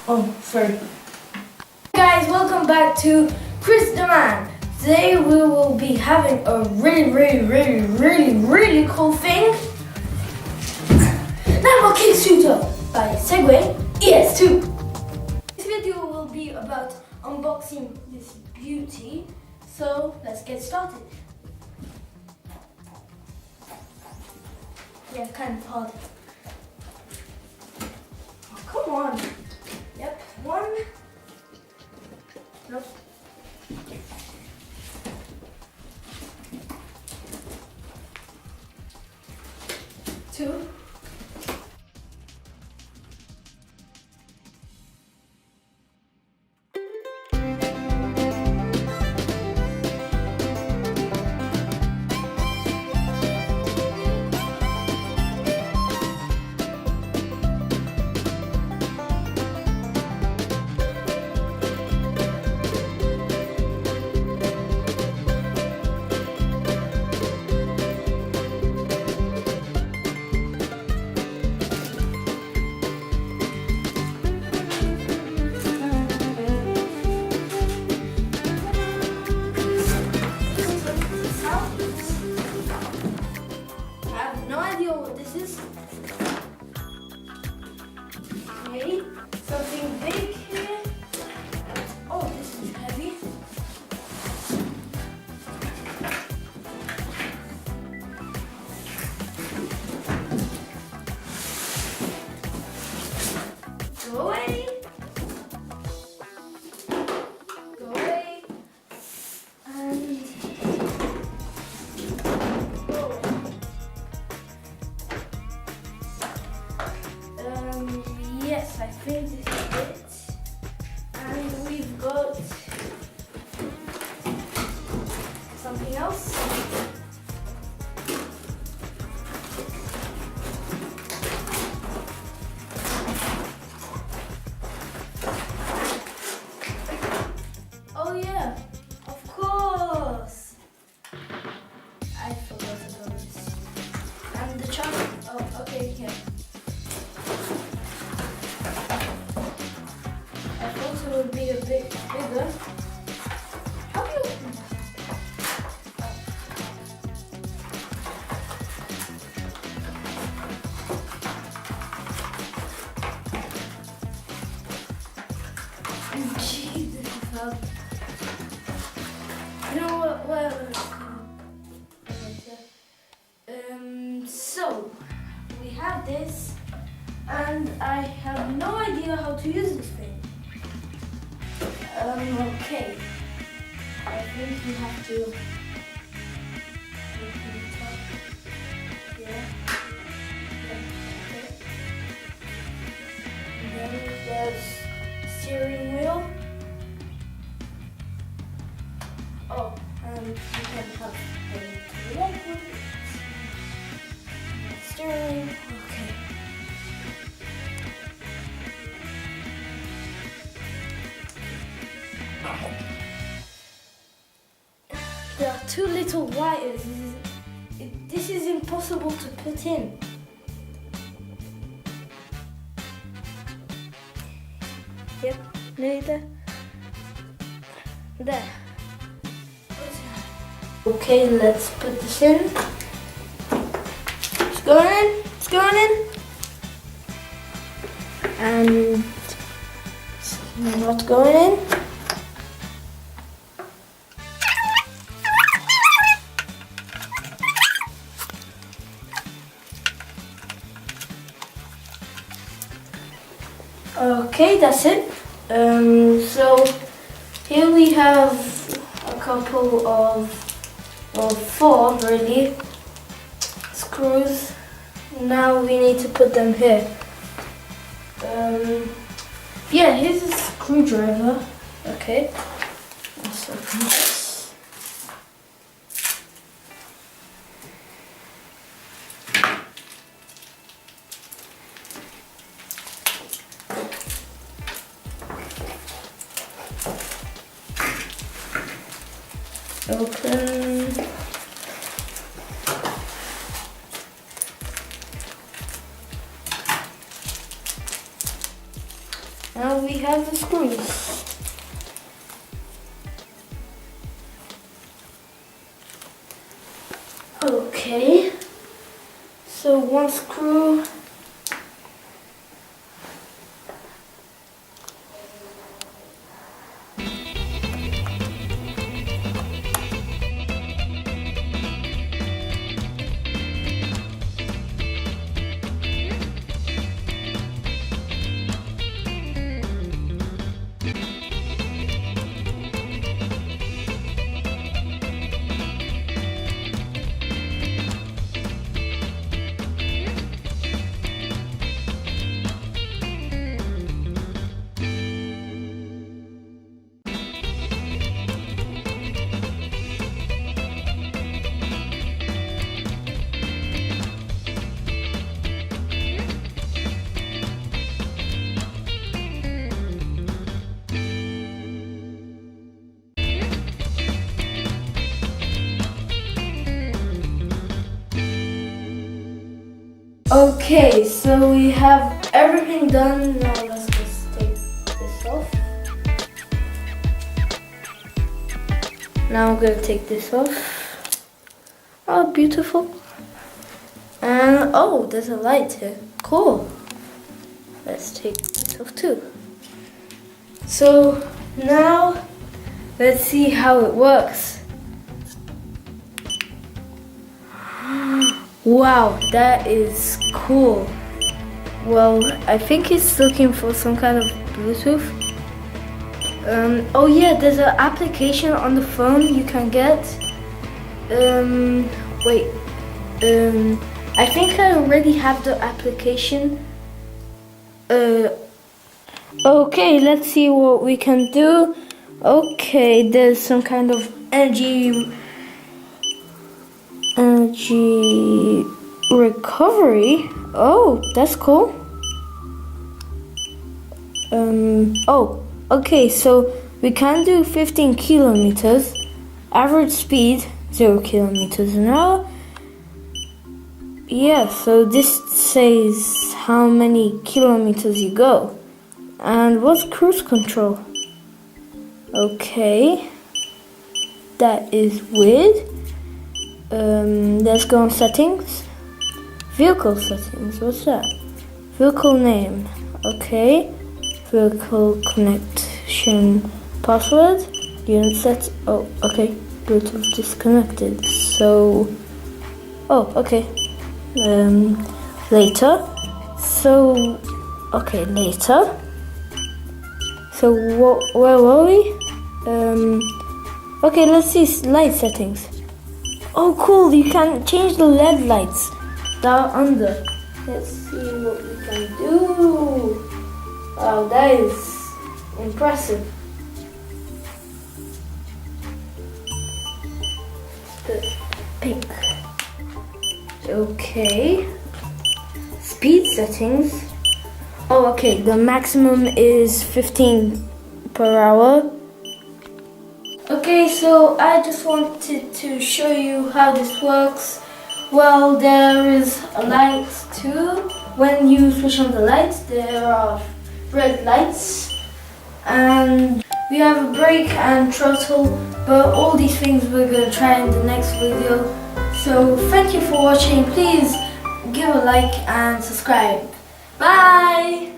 Oh, sorry. Guys, welcome back to Chris the Man. Today we will be having a really cool thing. Ninebot Kickscooter by Segway es2. This video will be about unboxing this beauty. So let's get started. Yeah, kind of hard. Oh, come on. Yep, one. Nope. Two. What this is. Okay, something big here. Oh, this is heavy. Go away. Go away. And yes, I think this is it. And we've got something else. Oh yeah, of course. I forgot about this. And the charger. Oh, okay, yeah. It would be a bit bigger. How do you open that? Gee, this is hard. You know what? Well, so we have this, and I have no idea how to use this thing. Okay. I think you have to open it up. Yeah. Okay. And then there's steering wheel. Oh, and you can have a leg with it. Steering. Okay. There are two little wires. This is impossible to put in. Yep, nearly there. There. Okay, let's put this in. It's going in. It's going in. And it's not going in. Okay, that's it. So here we have a couple of, well, 4 really, screws. Now we need to put them here. Yeah, here's a screwdriver. Okay, let's open this. Open. Now we have the screws. Okay, so one screw. Okay, so we have everything done. Now let's just take this off. Now I'm gonna take this off. Oh, beautiful. And oh, there's a light here. Cool. Let's take this off too. So now let's see how it works. Wow, that is cool. Well, I think it's looking for some kind of Bluetooth. Oh yeah, there's an application on the phone you can get. Wait. I think I already have the application. Okay, let's see what we can do. Okay, there's some kind of energy recovery. Oh, that's cool. Oh, okay, so we can do 15 kilometers, average speed 0 kilometers an hour. Yeah, so this says how many kilometers you go. And what's cruise control? Okay, that is weird. Let's go on settings. Vehicle settings, what's that? Vehicle name, okay. Vehicle connection password. Unit set, oh, okay. Bluetooth disconnected, so, oh, okay. Later. So, okay, later. So, where were we? Okay, let's see light settings. Oh, cool, you can change the LED lights that are under. Let's see what we can do. Wow, that is impressive. The pink. Okay. Speed settings. Oh, okay, the maximum is 15 per hour. Okay, so I just wanted to show you how this works. Well, there is a light too. When you switch on the lights, there are red lights. And we have a brake and throttle, but all these things we're going to try in the next video. So thank you for watching. Please give a like and subscribe. Bye!